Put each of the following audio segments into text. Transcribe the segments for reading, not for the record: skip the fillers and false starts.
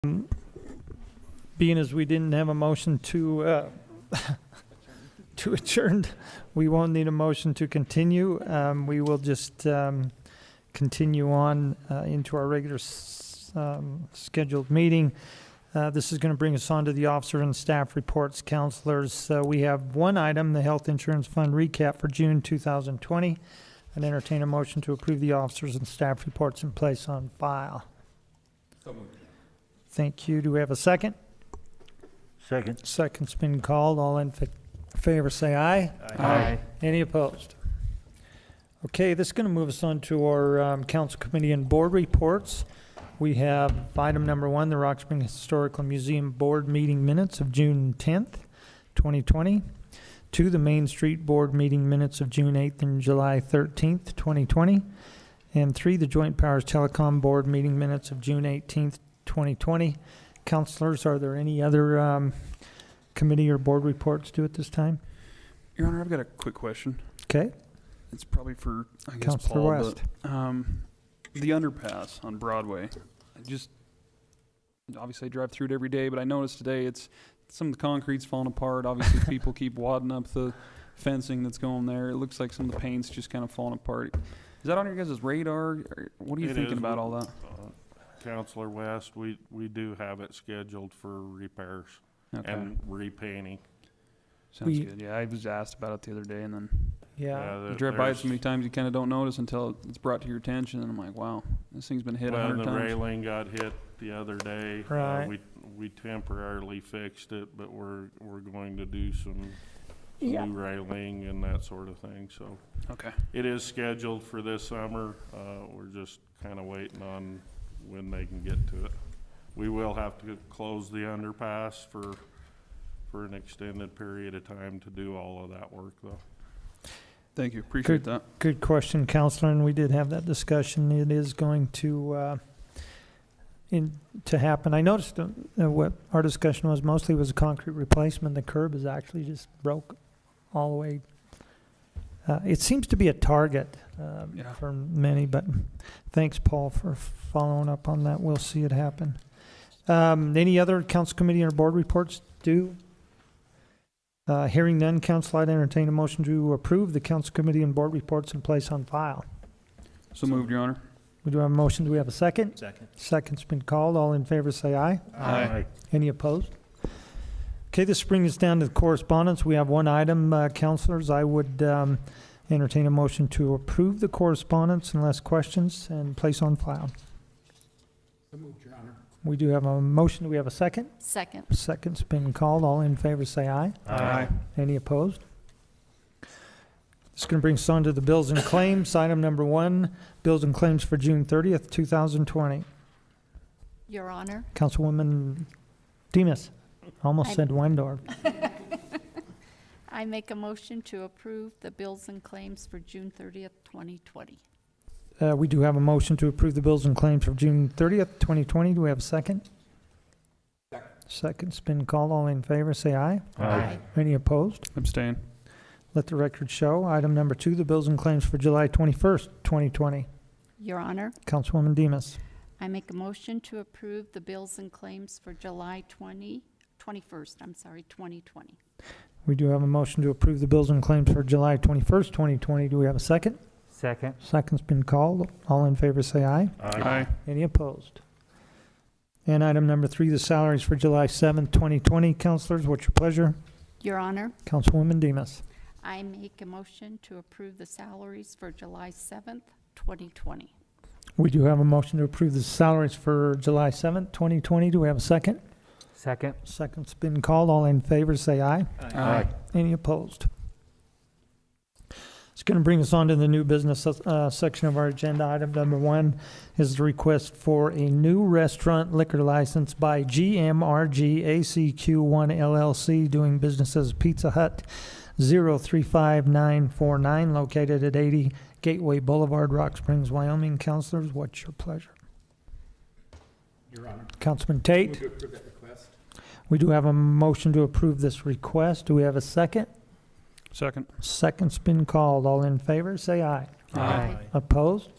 Being as we didn't have a motion to to adjourn, we won't need a motion to continue. We will just continue on into our regular scheduled meeting. This is going to bring us on to the officer and staff reports, counselors. We have one item, the Health Insurance Fund recap for June 2020. I'd entertain a motion to approve the officers and staff reports in place on file. So moved. Thank you. Do we have a second? Second. Second's been called. All in favor say aye. Aye. Any opposed? Okay, this is going to move us on to our council committee and board reports. We have item number 1, the Rock Springs Historical Museum Board meeting minutes of June 10th, 2020. 2, the Main Street Board meeting minutes of June 8th and July 13th, 2020. And 3, the Joint Powers Telecom Board meeting minutes of June 18th, 2020. Councilors, are there any other committee or board reports due at this time? Your Honor, I've got a quick question. Okay. It's probably for, I guess, Councilor Paul, West. but the underpass on Broadway. I just, obviously I drive through it every day, but I noticed today it's, some of the concrete's falling apart. Obviously people keep wadding up the fencing that's going there. It looks like some of the paint's just kind of falling apart. Is that on your guys' radar? Or what are you thinking about all that? Councilor West, we do have it scheduled for repairs Okay. and repainting. Sounds good. Yeah, I was asked about it the other day, and then Yeah. you drive by it so many times you kind of don't notice until it's brought to your attention, and I'm like, wow, this thing's been hit 100 the times. railing got hit the other day. Right. We temporarily fixed it, but we're going to do some Yeah. new railing and that sort of thing. So Okay. it is scheduled for this summer. We're just kind of waiting on when they can get to it. We will have to close the underpass for an extended period of time to do all of that work, though. Thank you. Appreciate that. Good question, Counselor, and we did have that discussion. It is going to happen. I noticed what our discussion was mostly was a concrete replacement. The curb is actually just broke all the way. It seems to be a target Yeah. for many, but thanks, Paul, for following up on that. We'll see it happen. Any other council committee or board reports due? Hearing none, council, I'd entertain a motion to approve the council committee and board reports in place on file. So moved, Your Honor. We do have a motion. Do we have a second? Second. Second's been called. All in favor say aye. Aye. Any opposed? Okay, this brings us down to the correspondence. We have one item, councilors. I would entertain a motion to approve the correspondence unless questions and place on file. So moved, Your Honor. We do have a motion. Do we have a second? Second. Second's been called. All in favor say aye. Aye. Any opposed? This is going to bring us on to the bills and claims. Item number 1, bills and claims for June 30th, 2020. Your Honor, Councilwoman Demas. Almost said Wendorf. I make a motion to approve the bills and claims for June 30th, 2020. We do have a motion to approve the bills and claims for June 30th, 2020. Do we have a second? Second. Second's been called. All in favor, say aye. Aye. Any opposed? Abstain. Let the record show. Item number 2, the bills and claims for July 21st, 2020. Your Honor, Councilwoman Demas. I make a motion to approve the bills and claims for July 21st, 2020. We do have a motion to approve the bills and claims for July 21st, 2020. Do we have a second? Second. Second's been called. All in favor, say aye. Aye. Any opposed? And item number 3, the salaries for July 7th, 2020. Councilors, what's your pleasure? Your Honor, Councilwoman Demas. I make a motion to approve the salaries for July 7th, 2020. We do have a motion to approve the salaries for July 7th, 2020. Do we have a second? Second. Second's been called. All in favor, say aye. Aye. Any opposed? It's going to bring us on to the new business section of our agenda. Item number 1 is the request for a new restaurant liquor license by GMRG ACQ1 LLC, doing business as Pizza Hut, 035949, located at 80 Gateway Boulevard, Rock Springs, Wyoming. Councilors, what's your pleasure? Your Honor. Councilman Tate? Move to approve that request. We do have a motion to approve this request. Do we have a second? Second. Second's been called. All in favor, say aye. Aye. Opposed?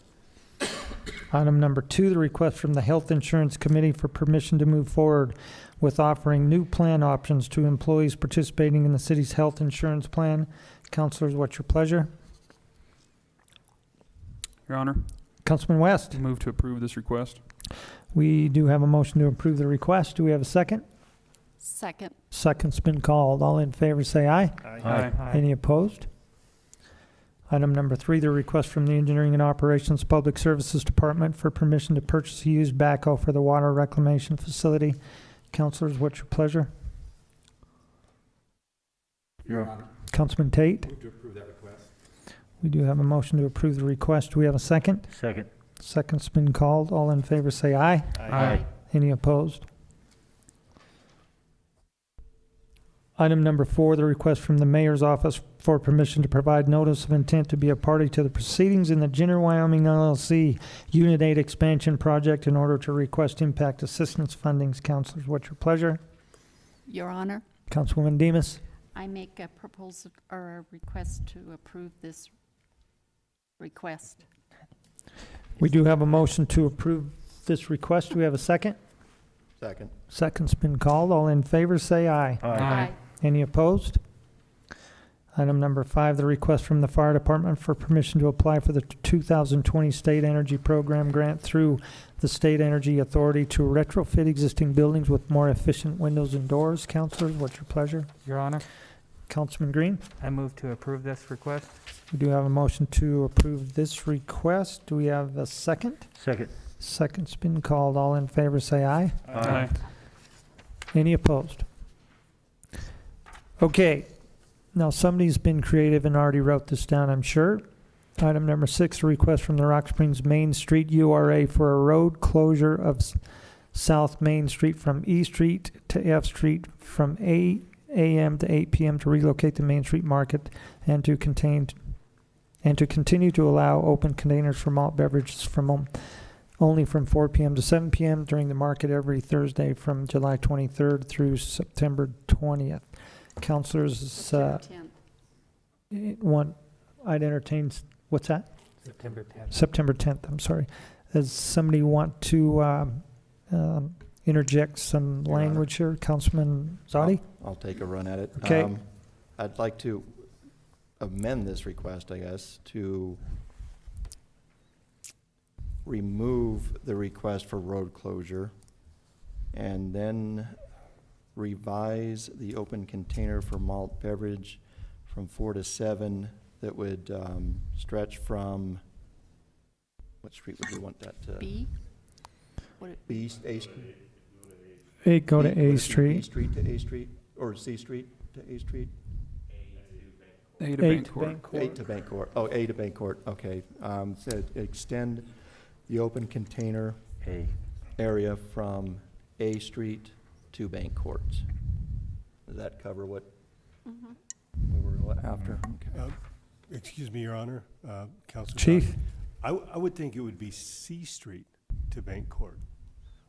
Item number 2, the request from the Health Insurance Committee for permission to move forward with offering new plan options to employees participating in the city's health insurance plan. Councilors, what's your pleasure? Your Honor, Councilman West? move to approve this request. We do have a motion to approve the request. Do we have a second? Second. Second's been called. All in favor say aye. Aye. Any opposed? Item number 3, the request from the Engineering and Operations Public Services Department for permission to purchase a used backhoe for the water reclamation facility. Councilors, what's your pleasure? Your Honor, Councilman Tate? move to approve that request. We do have a motion to approve the request. Do we have a second? Second. Second's been called. All in favor say aye. Aye. Any opposed? Item number 4, the request from the Mayor's Office for permission to provide notice of intent to be a party to the proceedings in the Jenner Wyoming LLC Unit 8 expansion project in order to request impact assistance fundings. Councilors, what's your pleasure? Your Honor, Councilwoman Demus? I make a proposal or a request to approve this request. We do have a motion to approve this request. Do we have a second? Second. Second's been called. All in favor say aye. Aye. Any opposed? Item number 5, the request from the Fire Department for permission to apply for the 2020 State Energy Program grant through the State Energy Authority to retrofit existing buildings with more efficient windows and doors. Councilors, what's your pleasure? Your Honor, Councilman Green? I move to approve this request. We do have a motion to approve this request. Do we have a second? Second. Second's been called. All in favor say aye. Aye. Any opposed? Okay, now somebody's been creative and already wrote this down, I'm sure. Item number 6, a request from the Rock Springs Main Street URA for a road closure of South Main Street from E Street to F Street from 8 a.m. to 8 p.m. to relocate the Main Street Market and to continue to allow open containers for malt beverages from only from 4 p.m. to 7 p.m. during the market every Thursday from July 23rd through September 20th. Councilors, I'd entertain, what's that? September 10th. September 10th, I'm sorry. Does somebody want to interject some Your Honor. language here? Councilman Zadi? I'll take a run at it. Okay. I'd like to amend this request, I guess, to remove the request for road closure and then revise the open container for malt beverage from 4 to 7 that would stretch from, what street would you want that to? B? Would it- B, A Street? Go to Would it A be Street. B Street to A Street, or C Street to A Street? A to 8 Bank Court. Bank Court. 8 to Bank Court, oh, A to Bank Court, okay. So extend the open container A. area from A Street to Bank Court. Does that cover what we were after? Okay. Excuse me, Your Honor, Councilor. Chief? I would think it would be C Street to Bank Court,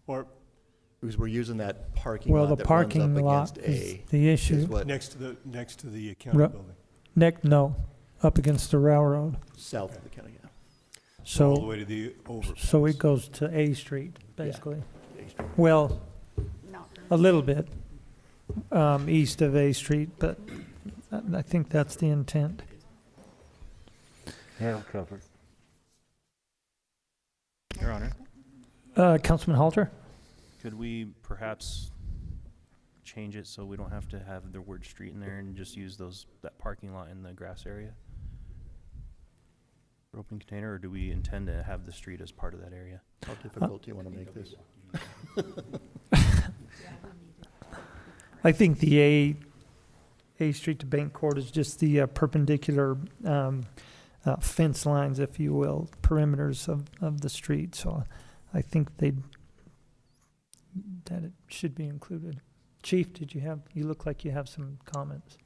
or Because we're using that parking Well, lot the that runs parking up lot against is A. the Is issue. what, next to the county Ru- building, No, up against the railroad. south of the county, yeah. all the So, way to the overpass. so it goes to A Street, basically. A Street. Well, Not a little bit east of A Street, but I think that's the intent. Yeah, covered. Your Honor, Councilman Halter? could we perhaps change it so we don't have to have the word street in there and just use that parking lot in the grass area? For open container, or do we intend to have the street as part of that area? How difficult do you want to make this? I think the A Street to Bank Court is just the perpendicular fence lines, if you will, perimeters of the street. So I think that it should be included. Chief, you look like you have some comments.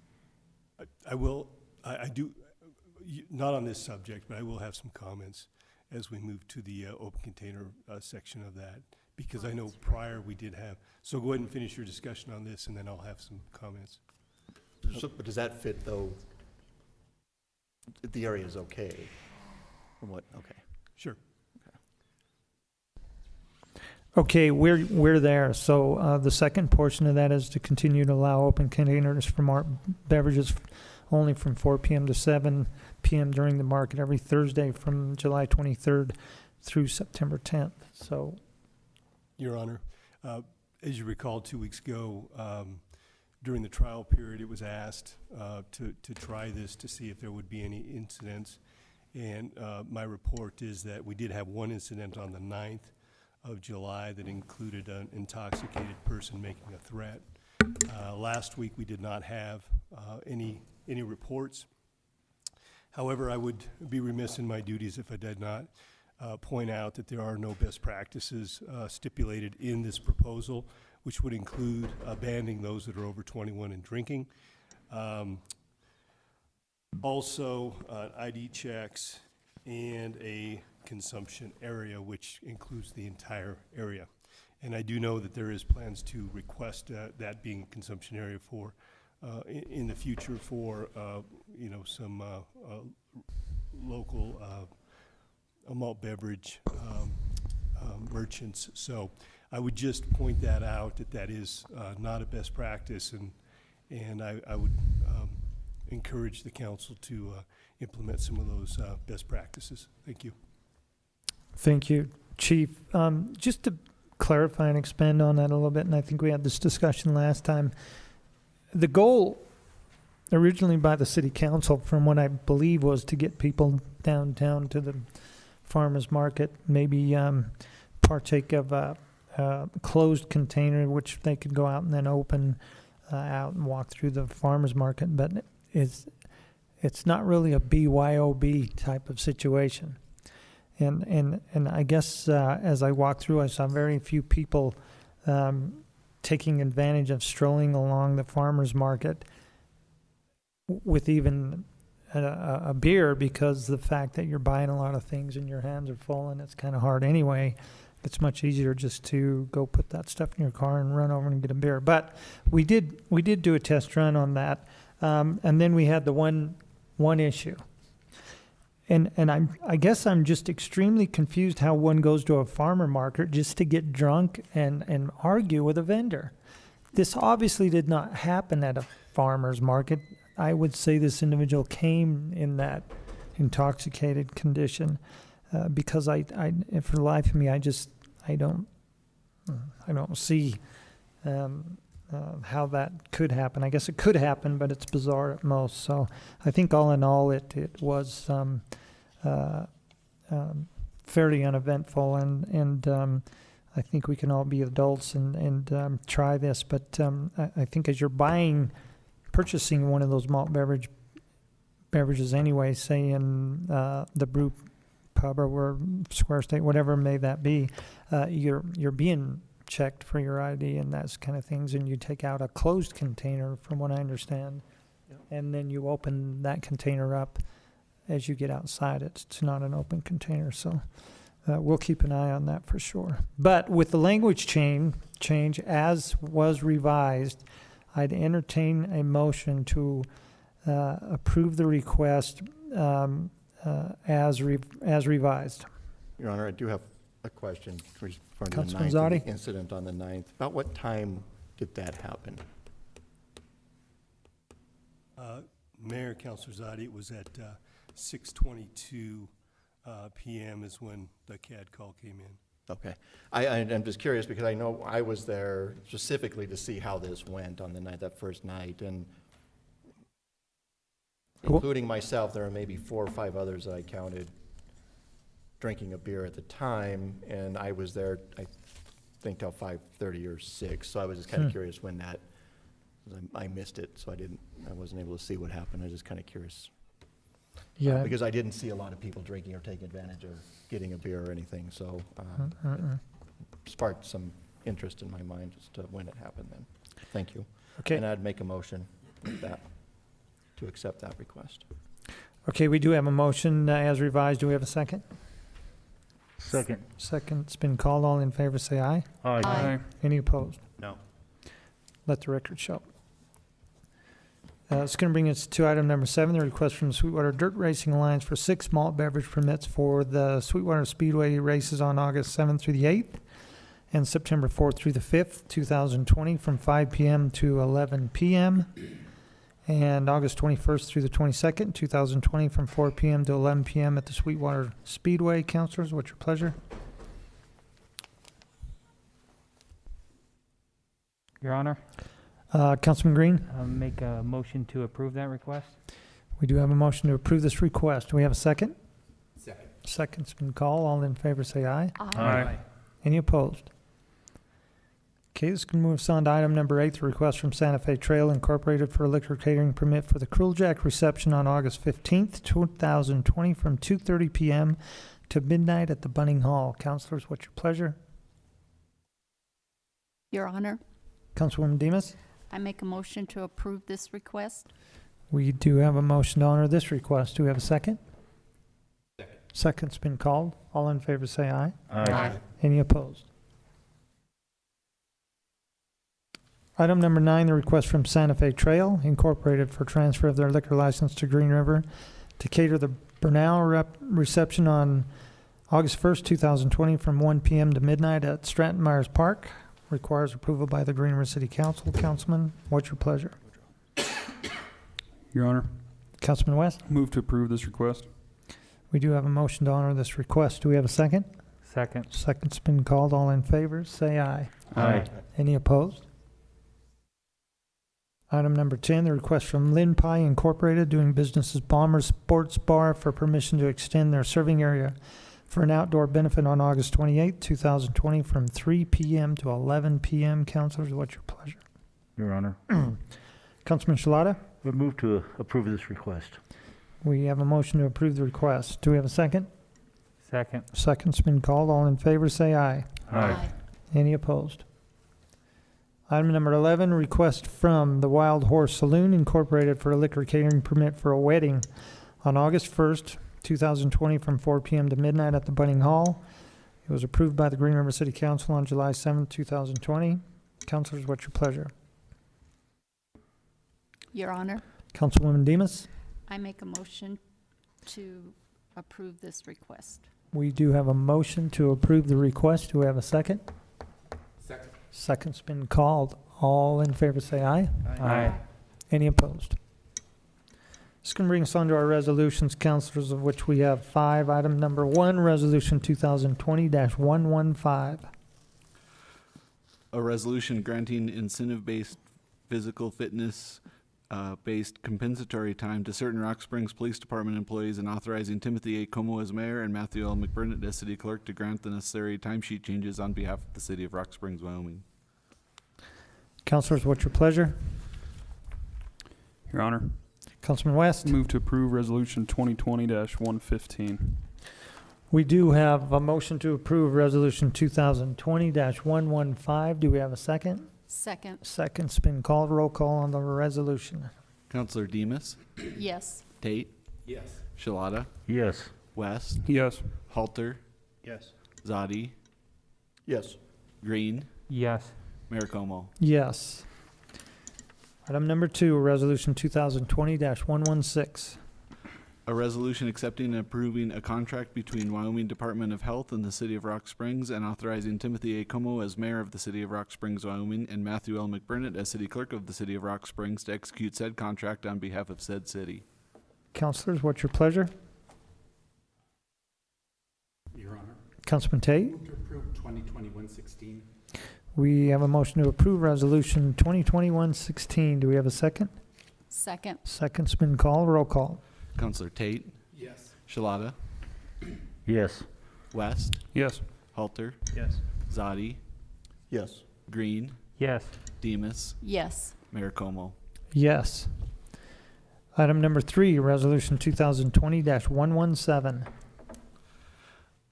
I do, not on this subject, but I will have some comments as we move to the open container section of that, because I know prior we did have, so go ahead and finish your discussion on this, and then I'll have some comments. But does that fit, though? The area is okay? From what, okay. Sure. Okay, we're there. So the second portion of that is to continue to allow open containers for malt beverages only from 4 p.m. to 7 p.m. during the market every Thursday from July 23rd through September 10th. So, Your Honor, as you recall, 2 weeks ago, during the trial period, it was asked to try this to see if there would be any incidents. And my report is that we did have one incident on the 9th of July that included an intoxicated person making a threat. Last week, we did not have any reports. However, I would be remiss in my duties if I did not point out that there are no best practices stipulated in this proposal, which would include banning those that are over 21 and drinking. Also, ID checks and a consumption area, which includes the entire area. And I do know that there is plans to request that being a consumption area for, in the future for, some local malt beverage merchants. So I would just point that out, that is not a best practice, and I would encourage the council to implement some of those best practices. Thank you. thank you, Chief. Just to clarify and expand on that a little bit, and I think we had this discussion last time. The goal originally by the city council, from what I believe, was to get people downtown to the farmers market, maybe partake of a closed container, which they could go out and then open out and walk through the farmers market. But it's not really a BYOB type of situation. And I guess as I walked through, I saw very few people taking advantage of strolling along the farmers market with even a beer, because the fact that you're buying a lot of things and your hands are full and it's kind of hard anyway. It's much easier just to go put that stuff in your car and run over and get a beer. But we did do a test run on that, and then we had the one issue. And I guess I'm just extremely confused how one goes to a farmer market just to get drunk and argue with a vendor. This obviously did not happen at a farmer's market. I would say this individual came in that intoxicated condition, because for the life of me, I don't see how that could happen. I guess it could happen, but it's bizarre at most. So I think all in all, it was fairly uneventful, and I think we can all be adults and try this. But I think as you're purchasing one of those malt beverages anyway, say in the brew pub or Square State, whatever may that be, you're being checked for your ID and that kind of things, and you take out a closed container, from what I understand, and then you open that container up as you get outside. It's not an open container, so we'll keep an eye on that for sure. But with the language change as was revised, I'd entertain a motion to approve the request as revised. Your Honor, I do have a question regarding the Councilman 9th Zadi? incident on the 9th. About what time did that happen? Mayor, Councilor Zadi, it was at 6:22 p.m. is when the CAD call came in. Okay. I'm just curious because I know I was there specifically to see how this went on the night, that first night, and including myself, there were maybe 4 or 5 others that I counted drinking a beer at the time, and I was there, I think, till 5:30 or 6, so I was just kind of curious when that, I missed it, so I wasn't able to see what happened. I was just kind of curious. Yeah. Because I didn't see a lot of people drinking or taking advantage of getting a beer or anything, so it sparked some interest in my mind as to when it happened then. Thank you. Okay. And I'd make a motion with that, to accept that request. Okay, we do have a motion as revised. Do we have a second? Second. Second's been called. All in favor, say aye. Aye. Any opposed? No. Let the record show. It's going to bring us to item number 7, the request from the Sweetwater Dirt Racing Alliance for 6 malt beverage permits for the Sweetwater Speedway races on August 7th through the 8th. and September 4th through the 5th, 2020, from 5 p.m. to 11 p.m., and August 21st through the 22nd, 2020, from 4 p.m. to 11 p.m. at the Sweetwater Speedway. Councilors, what's your pleasure? Your Honor, Councilman Green, I'll make a motion to approve that request. we do have a motion to approve this request. Do we have a second? Second. Second's been called. All in favor say aye. Aye. Any opposed? Okay, this can move us on to item number 8, the request from Santa Fe Trail Incorporated for a liquor catering permit for the Cruel Jack reception on August 15th, 2020, from 2:30 p.m. to midnight at the Bunning Hall. Councilors, what's your pleasure? Your Honor, Councilwoman Demus? I make a motion to approve this request. We do have a motion to honor this request. Do we have a second? Second. Second's been called. All in favor say aye. Aye. Any opposed? Item number 9, the request from Santa Fe Trail Incorporated for transfer of their liquor license to Green River to cater the Bernal reception on August 1st, 2020, from 1 p.m. to midnight at Stratton Myers Park. Requires approval by the Green River City Council. Councilman, what's your pleasure? Your Honor, Councilman West? move to approve this request. We do have a motion to honor this request. Do we have a second? Second. Second's been called. All in favor, say aye. Aye. Any opposed? Item number 10, the request from Lin Pie Incorporated, doing business as Bomber Sports Bar, for permission to extend their serving area for an outdoor benefit on August 28, 2020, from 3 p.m. to 11 p.m. Councilors, what's your pleasure? Your Honor, Councilman Shalata? we move to approve this request. We have a motion to approve the request. Do we have a second? Second. Second's been called. All in favor, say aye. Aye. Any opposed? Item number 11, request from the Wild Horse Saloon Incorporated for a liquor catering permit for a wedding on August 1st, 2020, from 4 p.m. to midnight at the Bunning Hall. It was approved by the Green River City Council on July 7th, 2020. Councilors, what's your pleasure? Your Honor, Councilwoman Demus? I make a motion to approve this request. We do have a motion to approve the request. Do we have a second? Second. Second's been called. All in favor say aye. Aye. Any opposed? This can bring us on to our resolutions, councilors, of which we have 5. Item number 1, Resolution 2020-115. A resolution granting incentive-based physical fitness based compensatory time to certain Rock Springs Police Department employees and authorizing Timothy A. Como as mayor and Matthew L. McBurnett as city clerk to grant the necessary timesheet changes on behalf of the city of Rock Springs, Wyoming. Councilors, what's your pleasure? Your Honor, Councilman West? move to approve Resolution 2020-115. We do have a motion to approve Resolution 2020-115. Do we have a second? Second, Second's been called. Roll call on the resolution. Counselor Demas, yes. Tate, Yes. Shalata, Yes. West, Yes. Halter, Yes. Zadi, Yes. Green, Yes. Mayor Como. Yes. Item number 2, Resolution 2020-116. A resolution accepting and approving a contract between Wyoming Department of Health and the City of Rock Springs and authorizing Timothy A. Como as mayor of the City of Rock Springs, Wyoming, and Matthew L. McBurnett as city clerk of the City of Rock Springs to execute said contract on behalf of said city. Councilors, what's your pleasure? Your Honor, Councilman Tate? move to approve 2020-116. We have a motion to approve Resolution 2020-116. Do we have a second? Second, Second's been called. Roll call. Counselor Tate, Yes. Shalata, Yes. West, Yes. Halter, Yes. Zadi, Yes. Green, Yes. Demas, yes. Mayor Como. Yes. Item number 3, Resolution 2020-117.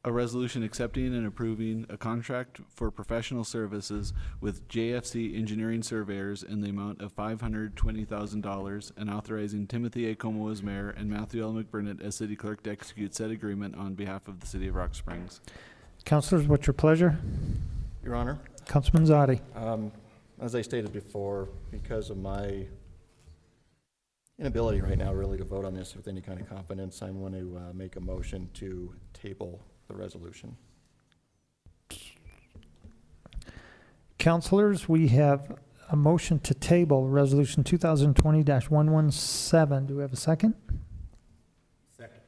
A resolution accepting and approving a contract for professional services with JFC Engineering Surveyors in the amount of $520,000 and authorizing Timothy A. Como as mayor and Matthew L. McBurnett as city clerk to execute said agreement on behalf of the city of Rock Springs. Councilors, what's your pleasure? Your Honor, Councilman Zadi. as I stated before, because of my inability right now really to vote on this with any kind of confidence, I want to make a motion to table the resolution. Counselors, we have a motion to table Resolution 2020-117. Do we have a second? Second.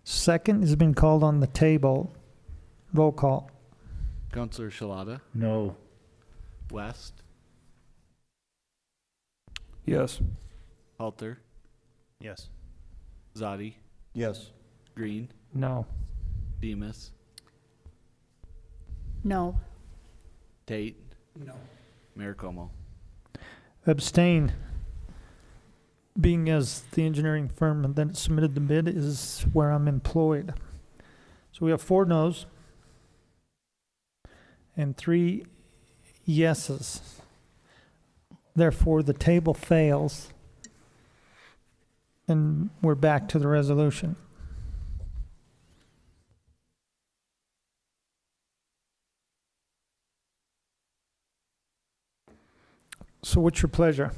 Second has been called on the table. Roll call. Counselor Shalata, No. West, Yes. Halter, Yes. Zadi, Yes. Green, No. Demus, No. Tate, No. Mayor Como. Abstain. Being as the engineering firm that submitted the bid is where I'm employed. So we have 4 noes and 3 yeses. Therefore, the table fails. And we're back to the resolution. So what's your pleasure?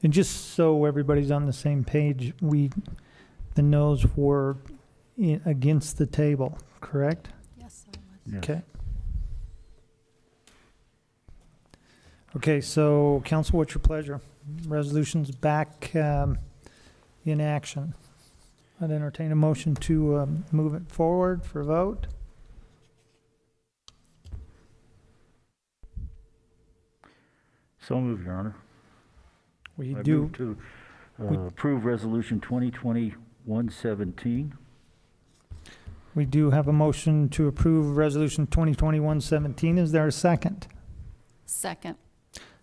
And just so everybody's on the same page, the noes were against the table, correct? Yes, I was. Yes. Okay. Okay, so council, what's your pleasure? Resolution's back in action. I'd entertain a motion to move it forward for vote. So moved, Your Honor. We I do. move to we- approve Resolution 2020-117. We do have a motion to approve Resolution 2021-17. Is there a second? Second.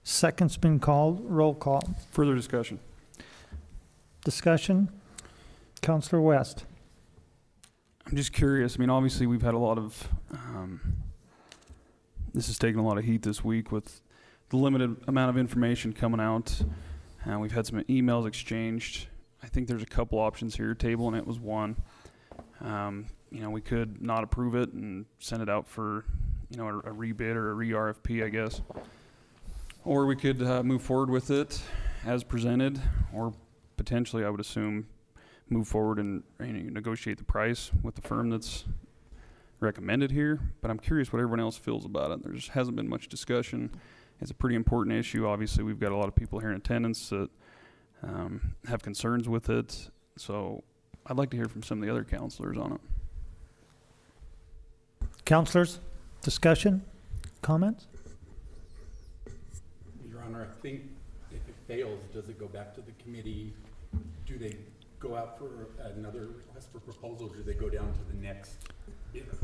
Second's been called. Roll call. Further discussion? Discussion? Counselor West. I'm just curious. I mean, obviously, we've had a lot of, this has taken a lot of heat this week with the limited amount of information coming out. We've had some emails exchanged. I think there's a couple options here, table, and it was one. We could not approve it and send it out for, a rebid or a re-RFP, I guess. Or we could move forward with it as presented, or potentially, I would assume, move forward and negotiate the price with the firm that's recommended here. But I'm curious what everyone else feels about it. There just hasn't been much discussion. It's a pretty important issue. Obviously, we've got a lot of people here in attendance that have concerns with it. So I'd like to hear from some of the other counselors on it. Counselors, discussion, comments? Your Honor, I think if it fails, does it go back to the committee? Do they go out for another request for proposal, or do they go down to the next bidder?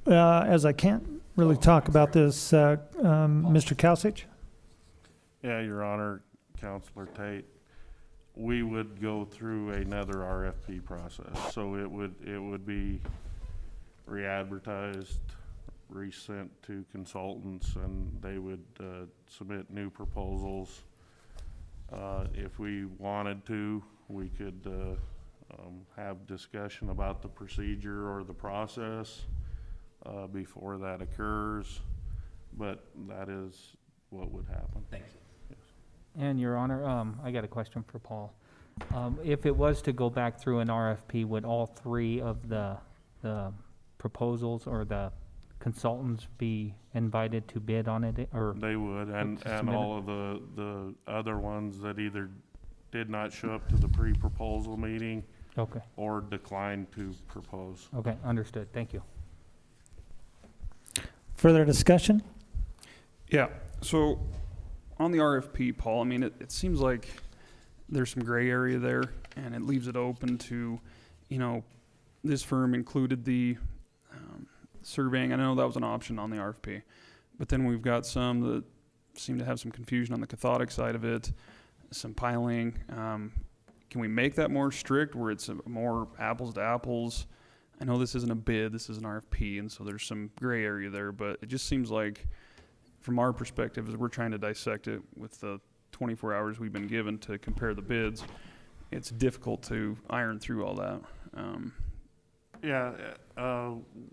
As I can't really talk about this, Mr. Kalsich? Yeah, Your Honor, Counselor Tate, we would go through another RFP process. So it would be re-advertised, resent to consultants, and they would submit new proposals. If we wanted to, we could have discussion about the procedure or the process before that occurs, but that is what would happen. Thank you. And Your Honor, I got a question for Paul. If it was to go back through an RFP, would all 3 of the proposals or the consultants be invited to bid on it, or? They would, and submit all of the other ones that either did not show up to the pre-proposal meeting Okay, or declined to propose. okay, understood, thank you. Further discussion? Yeah. So on the RFP, Paul, I mean, it seems like there's some gray area there, and it leaves it open to, this firm included the surveying. I know that was an option on the RFP, but then we've got some that seem to have some confusion on the cathodic side of it, some piling. Can we make that more strict where it's more apples to apples? I know this isn't a bid, this is an RFP, and so there's some gray area there, but it just seems like from our perspective, as we're trying to dissect it with the 24 hours we've been given to compare the bids, it's difficult to iron through all that.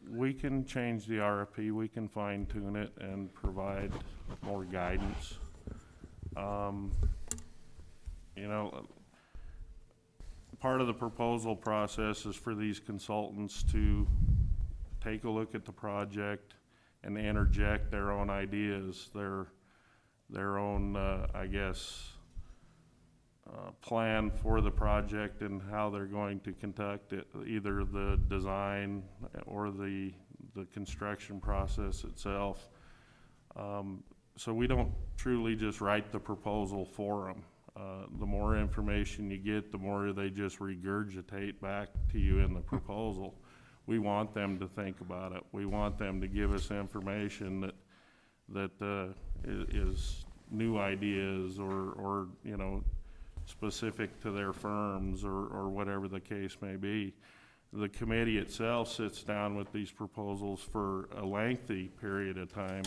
We can change the RFP, we can fine tune it and provide more guidance. Part of the proposal process is for these consultants to take a look at the project and interject their own ideas, their own, I guess, plan for the project and how they're going to conduct it, either the design or the construction process itself. So we don't truly just write the proposal for them. The more information you get, the more they just regurgitate back to you in the proposal. We want them to think about it. We want them to give us information that is new ideas or you know, specific to their firms or whatever the case may be. The committee itself sits down with these proposals for a lengthy period of time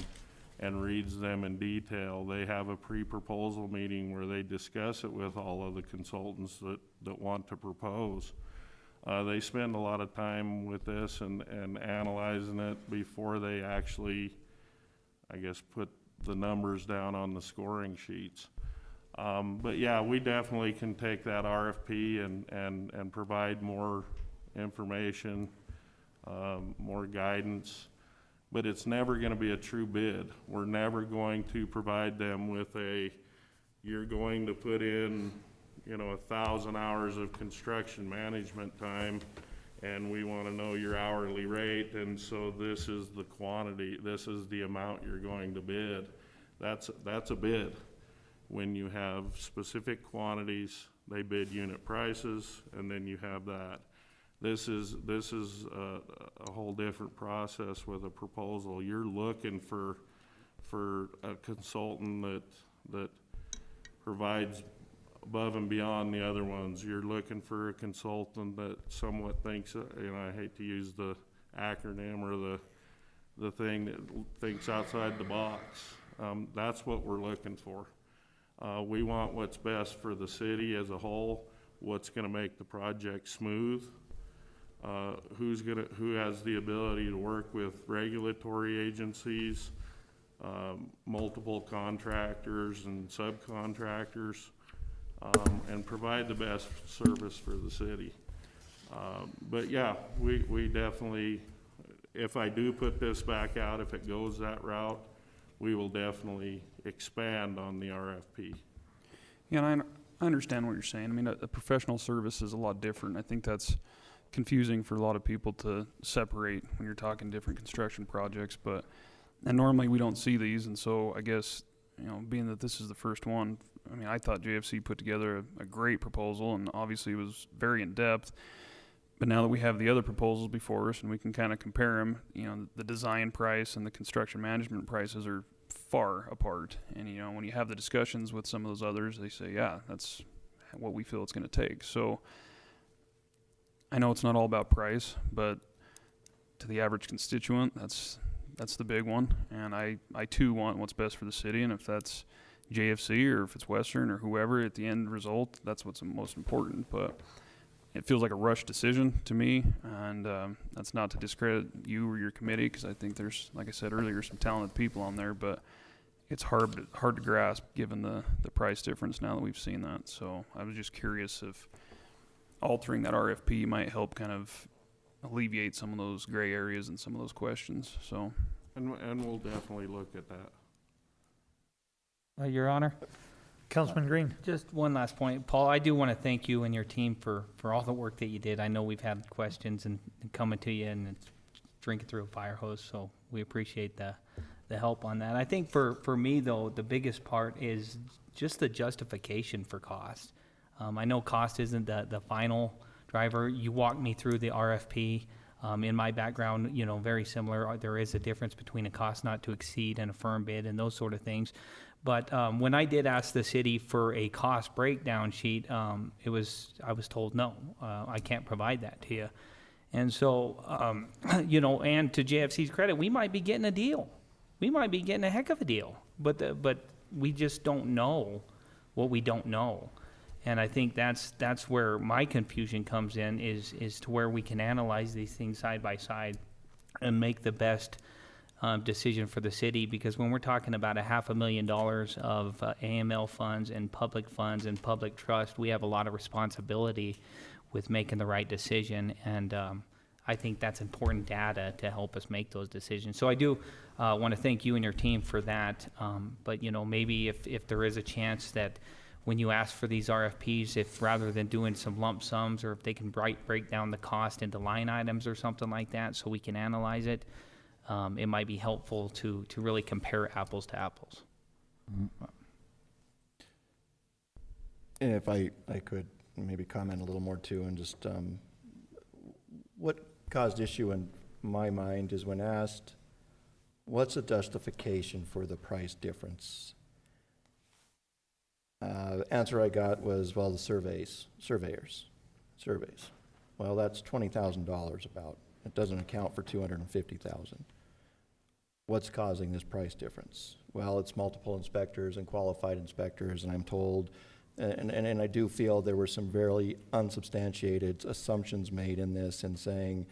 and reads them in detail. They have a pre-proposal meeting where they discuss it with all of the consultants that want to propose. They spend a lot of time with this and analyzing it before they actually, I guess, put the numbers down on the scoring sheets. But yeah, we definitely can take that RFP and provide more information, more guidance, but it's never gonna be a true bid. We're never going to provide them with you're going to put in, you know, 1,000 hours of construction management time, and we wanna know your hourly rate, and so this is the quantity, this is the amount you're going to bid. That's a bid. When you have specific quantities, they bid unit prices, and then you have that. This is a whole different process with a proposal. You're looking for a consultant that provides above and beyond the other ones. You're looking for a consultant that somewhat thinks, you know, I hate to use the acronym or the thing that thinks outside the box. That's what we're looking for. We want what's best for the city as a whole, what's gonna make the project smooth, who has the ability to work with regulatory agencies, multiple contractors and subcontractors, and provide the best service for the city. But yeah, we definitely, if I do put this back out, if it goes that route, we will definitely expand on the RFP. Yeah, and I understand what you're saying. I mean, a professional service is a lot different. I think that's confusing for a lot of people to separate when you're talking different construction projects, and normally we don't see these, and so I guess, you know, being that this is the first one, I mean, I thought JFC put together a great proposal, and obviously it was very in-depth, but now that we have the other proposals before us and we can kind of compare them, you know, the design price and the construction management prices are far apart, and you know, when you have the discussions with some of those others, they say, yeah, that's what we feel it's going to take. So I know it's not all about price, but to the average constituent, that's the big one, and I too want what's best for the city, and if that's JFC or if it's Western or whoever, at the end result, that's what's most important. But it feels like a rushed decision to me, and that's not to discredit you or your committee, because I think there's, like I said earlier, some talented people on there, but it's hard to grasp given the price difference now that we've seen that. So I was just curious if altering that RFP might help kind of alleviate some of those gray areas and some of those questions. So, and we'll definitely look at that. Your Honor, Councilman Green. just one last point. Paul, I do want to thank you and your team for all the work that you did. I know we've had questions and coming to you and it's drinking through a fire hose, so we appreciate the help on that. I think for me, though, the biggest part is just the justification for cost. I know cost isn't the final driver. You walked me through the RFP. In my background, you know, very similar. There is a difference between a cost not to exceed and a firm bid and those sort of things. But when I did ask the city for a cost breakdown sheet, I was told, no, I can't provide that to you. And so, you know, and to JFC's credit, we might be getting a deal. We might be getting a heck of a deal. But we just don't know what we don't know. And I think that's where my confusion comes in, is to where we can analyze these things side by side and make the best decision for the city. Because when we're talking about $500,000 of AML funds and public trust, we have a lot of responsibility with making the right decision. And I think that's important data to help us make those decisions. So I do want to thank you and your team for that. But, you know, maybe if there is a chance that when you ask for these RFPs, if rather than doing some lump sums, or if they can break down the cost into line items or something like that so we can analyze it, it might be helpful to really compare apples to apples. And if I could maybe comment a little more too, and just, what caused issue in my mind is when asked, what's the justification for the price difference? Answer I got was, well, the surveys. Well, that's $20,000 about. It doesn't account for $250,000. What's causing this price difference? Well, it's multiple inspectors and qualified inspectors, and I'm told, and I do feel there were some very unsubstantiated assumptions made in this in saying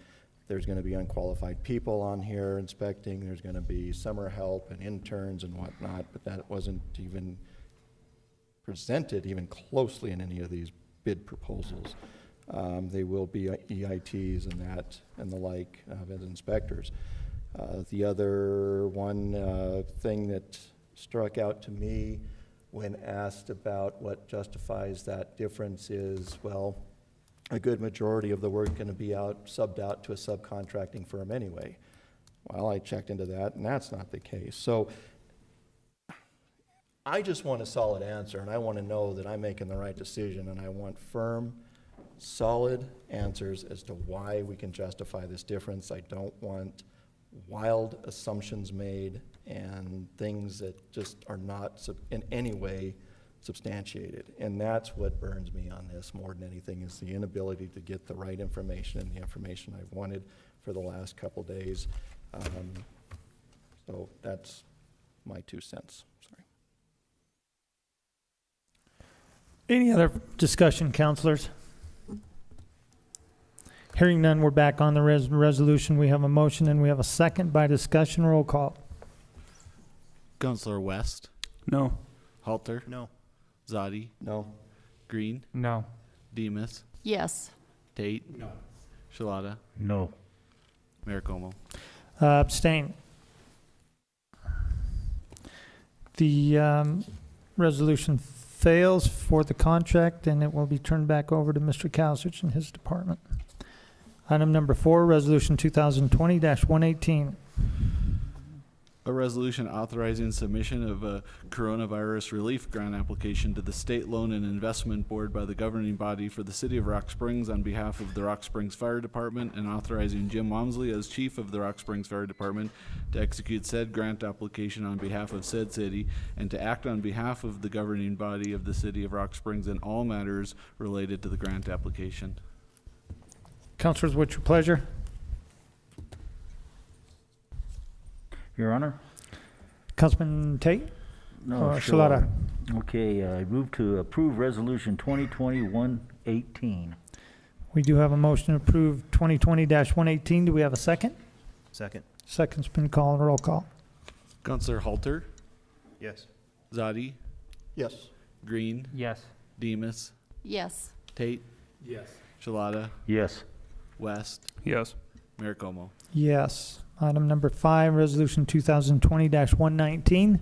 there's going to be unqualified people on here inspecting, there's going to be summer help and interns and whatnot, but that wasn't even presented even closely in any of these bid proposals. They will be EITs and that and the like as inspectors. The other one thing that struck out to me when asked about what justifies that difference is, well, a good majority of the work going to be subbed out to a subcontracting firm anyway. Well, I checked into that, and that's not the case. So I just want a solid answer, and I want to know that I'm making the right decision, and I want firm, solid answers as to why we can justify this difference. I don't want wild assumptions made and things that just are not in any way substantiated. And that's what burns me on this more than anything, is the inability to get the right information and the information I've wanted for the last couple days. So that's my 2 cents. Sorry. Any other discussion, councilors? Hearing none, we're back on the resolution. We have a motion and we have a second by discussion. Roll call. Counselor West, No. Halter, No. Zadi, No? Green, No. Demus, Yes. Tate, No. Shalata, No. Mayor Como. Abstain. The resolution fails for the contract, and it will be turned back over to Mr. Kausich and his department. Item number 4, Resolution 2020-118. A resolution authorizing submission of a coronavirus relief grant application to the State Loan and Investment Board by the governing body for the City of Rock Springs on behalf of the Rock Springs Fire Department, and authorizing Jim Walmsley as Chief of the Rock Springs Fire Department to execute said grant application on behalf of said city and to act on behalf of the governing body of the City of Rock Springs in all matters related to the grant application. Councilors, what's your pleasure? Your Honor? Councilman Tate? No, Shalata. Okay, I move to approve Resolution 2020-118. We do have a motion to approve 2020-118. Do we have a second? Second. Second's been called. Roll call. Counselor Halter, Yes. Zadi, Yes. Green, Yes. Demus, Yes. Tate, Yes. Shalata, Yes. West, Yes. Mayor Como. Yes. Item number 5, Resolution 2020-119.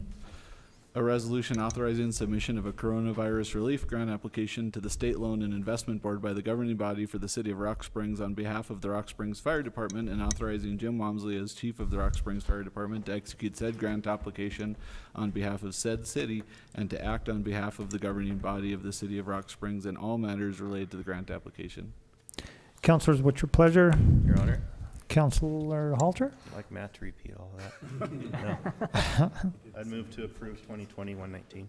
A resolution authorizing submission of a coronavirus relief grant application to the State Loan and Investment Board by the governing body for the City of Rock Springs on behalf of the Rock Springs Fire Department, and authorizing Jim Walmsley as Chief of the Rock Springs Fire Department to execute said grant application on behalf of said city and to act on behalf of the governing body of the City of Rock Springs in all matters related to the grant application. Councilors, what's your pleasure? Your Honor, Councilor Halter? I'd like Matt to repeat all of that. No. I'd move to approve 2020-119.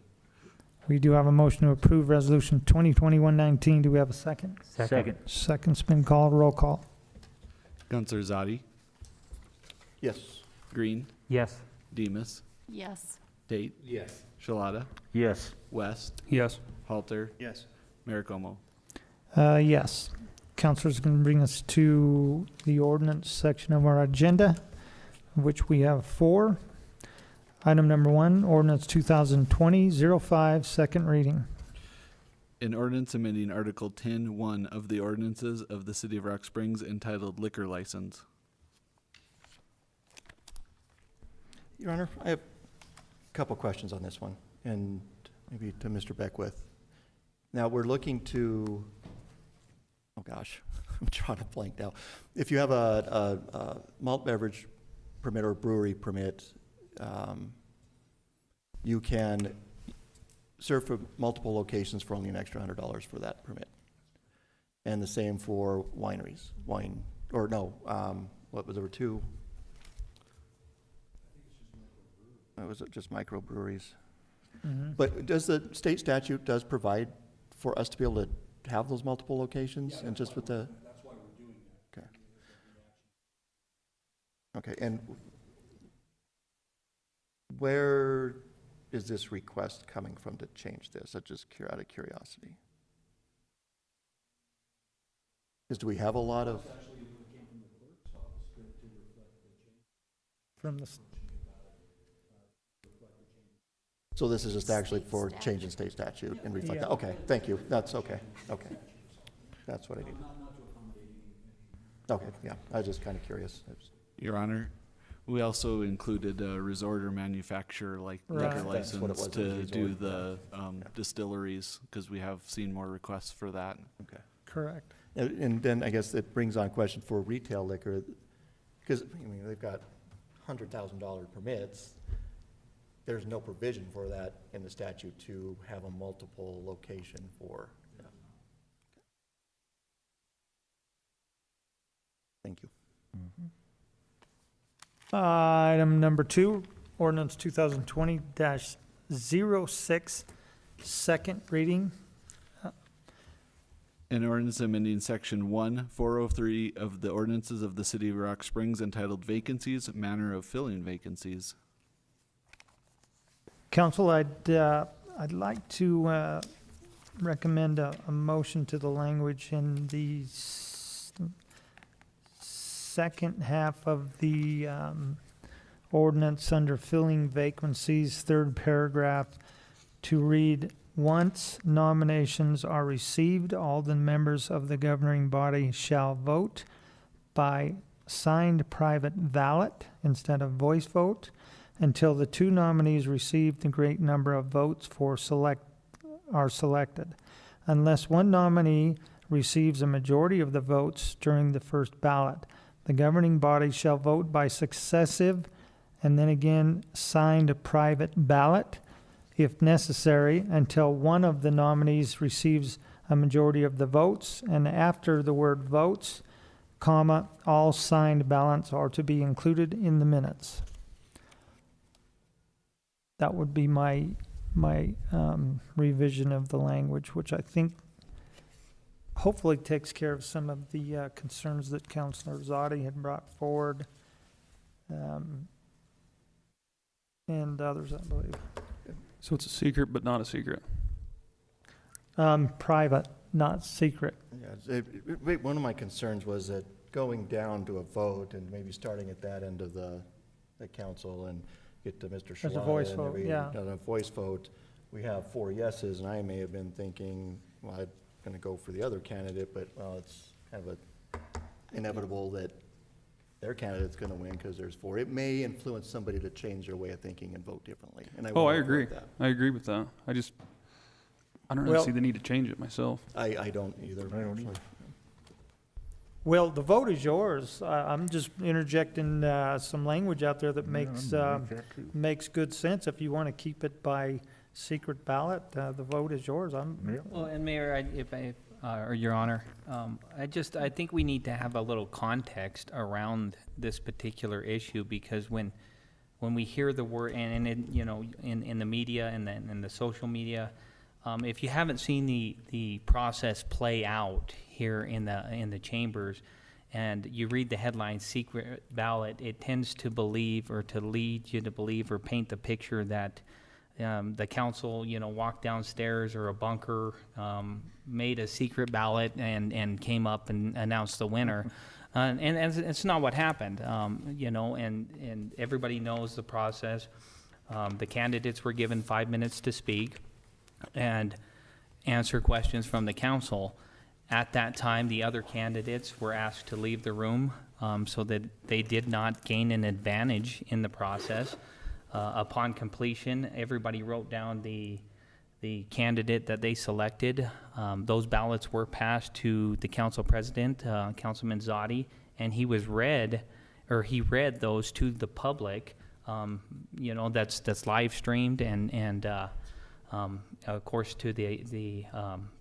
We do have a motion to approve Resolution 2020-119. Do we have a second? Second. Second's been called. Roll call. Counselor Zadi, Yes. Green, Yes. Demus, Yes. Tate, Yes. Shalata, Yes. West, Yes. Halter, Yes. Mayor Como. Yes. Councilors going to bring us to the ordinance section of our agenda, of which we have 4. Item number 1, ordinance 2020-05, second reading. An ordinance amending Article 10-1 of the ordinances of the City of Rock Springs entitled Liquor License. Your Honor, I have a couple questions on this one, and maybe to Mr. Beckwith. Now, we're looking to, oh gosh, I'm drawing a blank now. If you have a malt beverage permit or brewery permit, you can serve for multiple locations for only an extra $100 for that permit. And the same for wineries, what was there, two? Was it just microbreweries? Mhm. But does the state statute does provide for us to be able to have those multiple locations and just with the? That's why we're doing that. Okay. Okay, and where is this request coming from to change this? Just out of curiosity. Because do we have a lot of? From the, So this is just actually State for statute. changing state statute and reflect Yeah. that? Okay, thank you. That's okay. Okay. That's what I need. Okay, yeah, I was just kind of curious. Your Honor, we also included a resort or manufacturer like Right. liquor That's what it license was, it to was do resort, the Yeah. distilleries, because we have seen more requests for that. Okay. correct. And then I guess it brings on question for retail liquor, because, I mean, they've got $100,000 permits. There's no provision for that in the statute to have a multiple location for. Thank you. Item number 2, ordinance 2020-06, second reading. An ordinance amending section 1-403 of the ordinances of the City of Rock Springs entitled Vacancies, Manner of Filling Vacancies. Council, I'd like to recommend a motion to the language in the second half of the ordinance under filling vacancies, third paragraph, to read, "Once nominations are received, all the members of the governing body shall vote by signed private ballot instead of voice vote until the two nominees receive the great number of votes are selected. Unless one nominee receives a majority of the votes during the first ballot, the governing body shall vote by successive and then again signed private ballot, if necessary, until one of the nominees receives a majority of the votes, and after the word votes, comma, all signed ballots are to be included in the minutes." That would be my revision of the language, which I think hopefully takes care of some of the concerns that Councilor Zadi had brought forward, and others, I believe. So it's a secret, but not a secret. Private, not secret. Yeah, one of my concerns was that going down to a vote and maybe starting at that end of the council and get to Mr. As a Shalata voice and vote, every- yeah. on a voice vote, we have 4 yeses, and I may have been thinking, well, I'm going to go for the other candidate, but, well, it's kind of inevitable that their candidate's going to win because there's 4. It may influence somebody to change their way of thinking and vote differently, and I Oh, won't I agree. avoid that. I agree with that. I don't really Well- see the need to change it myself. I don't either. I don't either. Well, the vote is yours. I'm just interjecting some language out there that makes good sense. If you want to keep it by secret ballot, the vote is yours. Well, and Mayor, or Your Honor, I think we need to have a little context around this particular issue, because when we hear the word, and in the media and then in the social media, if you haven't seen the process play out here in the chambers, and you read the headline "secret ballot," it tends to believe, or to lead you to believe, or paint the picture that the council, walked downstairs or a bunker, made a secret ballot and came up and announced the winner. And it's not what happened, and everybody knows the process. The candidates were given 5 minutes to speak, and answer questions from the council. At that time, the other candidates were asked to leave the room so that they did not gain an advantage in the process. Upon completion, everybody wrote down the candidate that they selected. Those ballots were passed to the council president, Councilman Zadi, and he read those to the public. That's live streamed and of course to the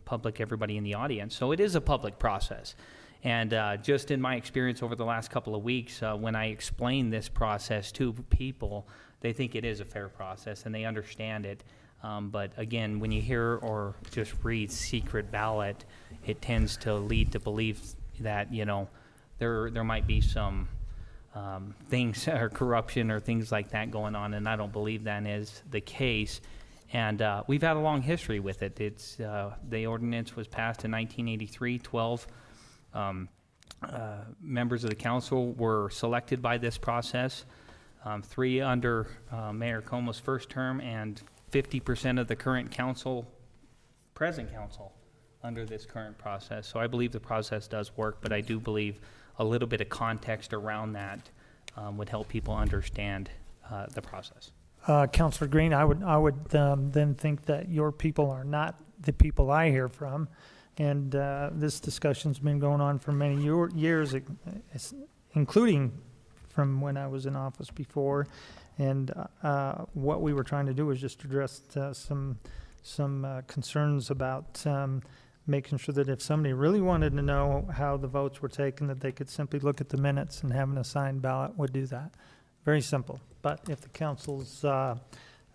public, everybody in the audience. So it is a public process. And just in my experience over the last couple of weeks, when I explain this process to people, they think it is a fair process and they understand it. But again, when you hear or just read secret ballot, it tends to lead to believe that, there might be some things or corruption or things like that going on, and I don't believe that is the case. And we've had a long history with it. It's the ordinance was passed in 1983. 12 members of the council were selected by this process. 3 under Mayor Como's first term, and 50% of the current present council under this current process. So I believe the process does work, but I do believe a little bit of context around that would help people understand the process. Councilor Green, I would then think that your people are not the people I hear from, and this discussion's been going on for many years, including from when I was in office before, and what we were trying to do was just address some concerns about making sure that if somebody really wanted to know how the votes were taken, that they could simply look at the minutes, and have an assigned ballot would do that. Very simple. But if the council's not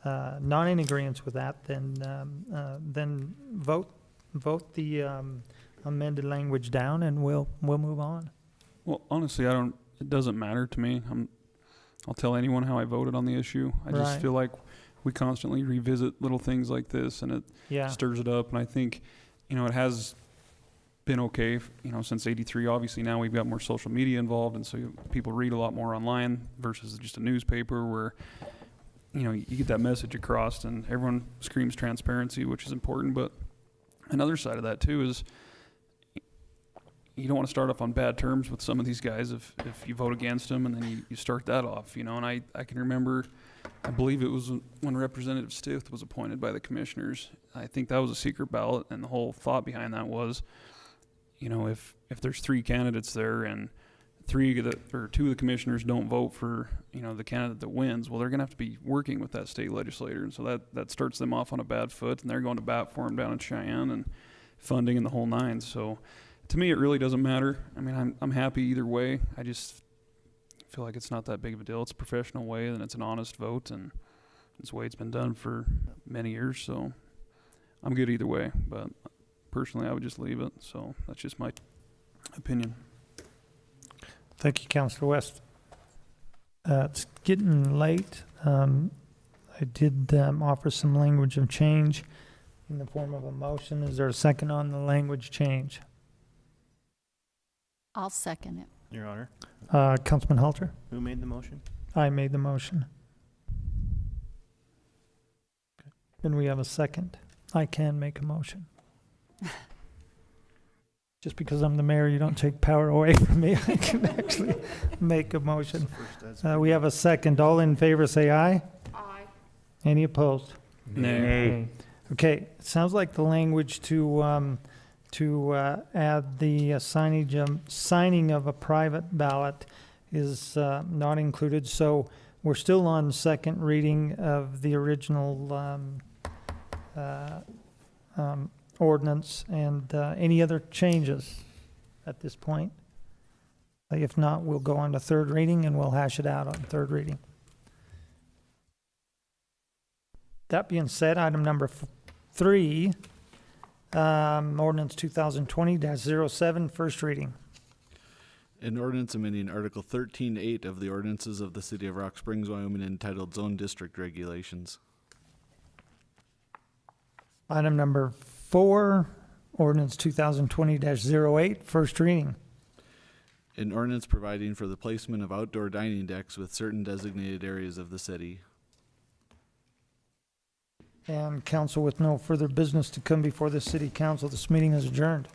in agreement with that, then vote the amended language down, and we'll move on. Well, honestly, it doesn't matter to me. I'll tell anyone how I voted on the issue. I just Right. feel like we constantly revisit little things like this, and it Yeah. stirs it up. And I think, it has been okay, since '83. Obviously now we've got more social media involved, and so people read a lot more online versus just a newspaper where, you get that message across and everyone screams transparency, which is important. But another side of that too is you don't want to start off on bad terms with some of these guys if you vote against them, and then you start that off, and I can remember, I believe it was when Representative Stiff was appointed by the commissioners. I think that was a secret ballot, and the whole thought behind that was, if there's 3 candidates there and 2 of the commissioners don't vote for, the candidate that wins, well, they're going to have to be working with that state legislator. And so that starts them off on a bad foot, and they're going to bat for him down in Cheyenne, and funding and the whole nine. So to me, it really doesn't matter. I mean, I'm happy either way. I just feel like it's not that big of a deal. It's a professional way, and it's an honest vote, and it's the way it's been done for many years. So I'm good either way, but personally, I would just leave it. So that's just my opinion. Thank you, Councilor West. It's getting late. I did offer some language of change in the form of a motion. Is there a second on the language change? I'll second it. Your Honor, Councilman Halter? who made the motion? I made the motion. Then we have a second. I can make a motion. Just because I'm the mayor, you don't take power away from me. I can actually make a motion. We have a second. All in favor, say aye. Aye. Any opposed? Nay. Okay, it sounds like the language to add the signing of a private ballot is not included. So we're still on second reading of the original ordinance, and any other changes at this point? If not, we'll go on to third reading, and we'll hash it out on third reading. That being said, item number 3, ordinance 2020-07, first reading. An ordinance amending Article 13.8 of the ordinances of the City of Rock Springs, Wyoming, entitled Zone District Regulations. Item number 4, ordinance 2020-08, first reading. An ordinance providing for the placement of outdoor dining decks with certain designated areas of the city. And council with no further business to come before the city council, this meeting is adjourned.